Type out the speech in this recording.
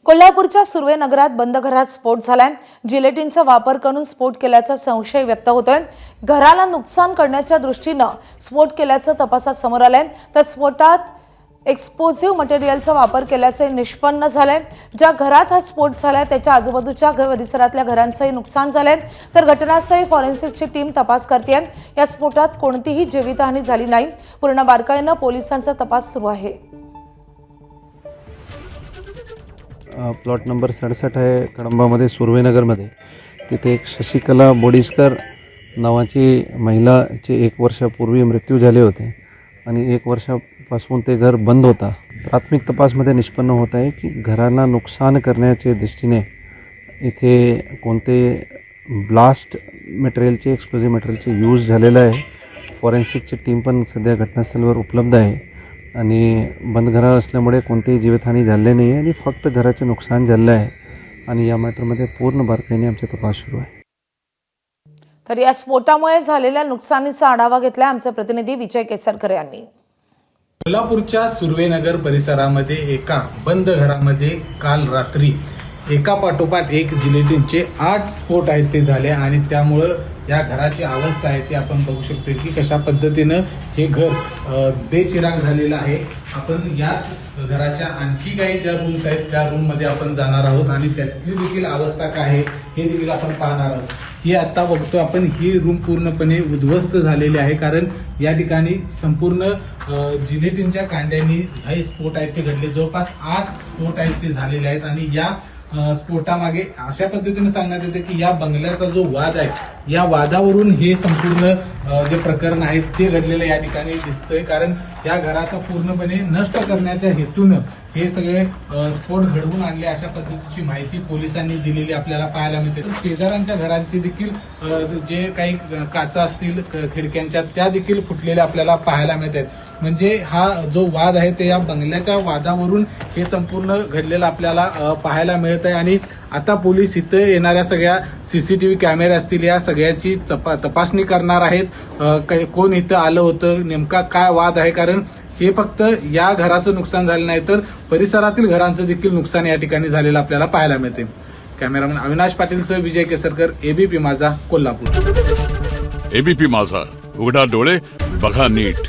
कोल्हापूरच्या सुर्वे नगरात बंद घरात स्फोट झालाय। जिलेटिनचा वापर करून स्फोट केल्याचा संशय व्यक्त होतोय। घराला नुकसान करण्याच्या दृष्टीने स्फोट केल्याचं तपासात समोर आलंय। तर स्फोटात एक्सप्लोसिव्ह मटेरियलचा वापर केल्याचे निष्पन्न झालंय। ज्या घरात हा स्फोट झालाय त्याच्या आजूबाजूच्या परिसरातल्या घरांचंही नुकसान झालंय। तर घटनास्थळी फॉरेन्सिकची टीम तपास करतेय। या स्फोटात कोणतीही जीवितहानी झाली नाही। पूर्ण बारकाईने पोलिसांचा तपास सुरू आहे। प्लॉट नंबर 67 आहे कळंबामध्ये सुर्वेनगरमध्ये। तिथे एक शशिकला बोडिस्कर नावाची महिलाचे 1 वर्षापूर्वी मृत्यू झाले होते आणि 1 वर्षापासून ते घर बंद होता। प्राथमिक तपासमध्ये निष्पन्न होत आहे की घराला नुकसान करण्याच्या दृष्टीने इथे कोणते ब्लास्ट मटेरियलचे एक्सप्लोजिव्ह मटेरियलचे यूज झालेलं आहे। फॉरेन्सिकची टीम पण सध्या घटनास्थळावर उपलब्ध आहे आणि बंद घरं असल्यामुळे कोणतीही जीवितहानी झाली नाही आणि फक्त घराचे नुकसान झाले आहे आणि या मॅटरमध्ये पूर्ण बारकाईने आमचा तपास सुरू आहे। तर या स्फोटामुळे झालेल्या नुकसानीचा आढावा घेतला आमचे प्रतिनिधी विजय केसरकर यांनी। कोल्हापूरच्या सुर्वेनगर परिसरामध्ये एका बंद घरामध्ये काल रात्री एका पाठोपाठ एक जिलेटिनचे 8 स्फोट आहेत ते झाले आणि त्यामुळे या घराची अवस्था आहे ती आपण बघू शकतो की कशा पद्धतीनं हे घर बेचिराग झालेलं आहे। आपण याच घराच्या आणखी काही ज्या रूम्स आहेत त्या रूम मध्ये आपण जाणार आहोत आणि त्यातली देखील अवस्था काय आहे हे देखील आपण पाहणार आहोत। ही आता बघतो आपण ही रूम पूर्णपणे उद्ध्वस्त झालेली आहे कारण या ठिकाणी संपूर्ण जिलेटिनच्या कांड्यांनी हे स्फोट आहेत ते घडले। जवळपास 8 स्फोट आहेत ते झालेले आहेत आणि या स्फोटामागे अशा पद्धतीने सांगण्यात येते की या बंगल्याचा जो वाद आहे या वादावरून हे संपूर्ण जे प्रकरण आहे ते घडलेलं या ठिकाणी दिसतंय। कारण या घराचा पूर्णपणे नष्ट करण्याच्या हेतूनं हे सगळे स्फोट घडवून आणले अशा पद्धतीची माहिती पोलिसांनी दिलेली आपल्याला पाहायला मिळते। तर शेजाऱ्यांच्या घरांची देखील जे काही काचा असतील खिडक्यांच्या त्या देखील फुटलेल्या आपल्याला पाहायला मिळतात। म्हणजे हा जो वाद आहे ते या बंगल्याच्या वादावरून हे संपूर्ण घडलेलं आपल्याला पाहायला मिळत आहे आणि आता पोलीस इथं येणाऱ्या सगळ्या सीसीटीव्ही कॅमेरे असतील या सगळ्याची तपासणी करणार आहेत। कोण इथं आलं होतं, नेमका काय वाद आहे, कारण हे फक्त या घराचं नुकसान झालं नाही तर परिसरातील घरांचं देखील नुकसान या ठिकाणी झालेलं आपल्याला पाहायला मिळते। कॅमेरामॅन अविनाश पाटीलसह विजय केसरकर, एबीपी माझा, कोल्हापूर। एबीपी माझा, उघडा डोळे बघा नीट।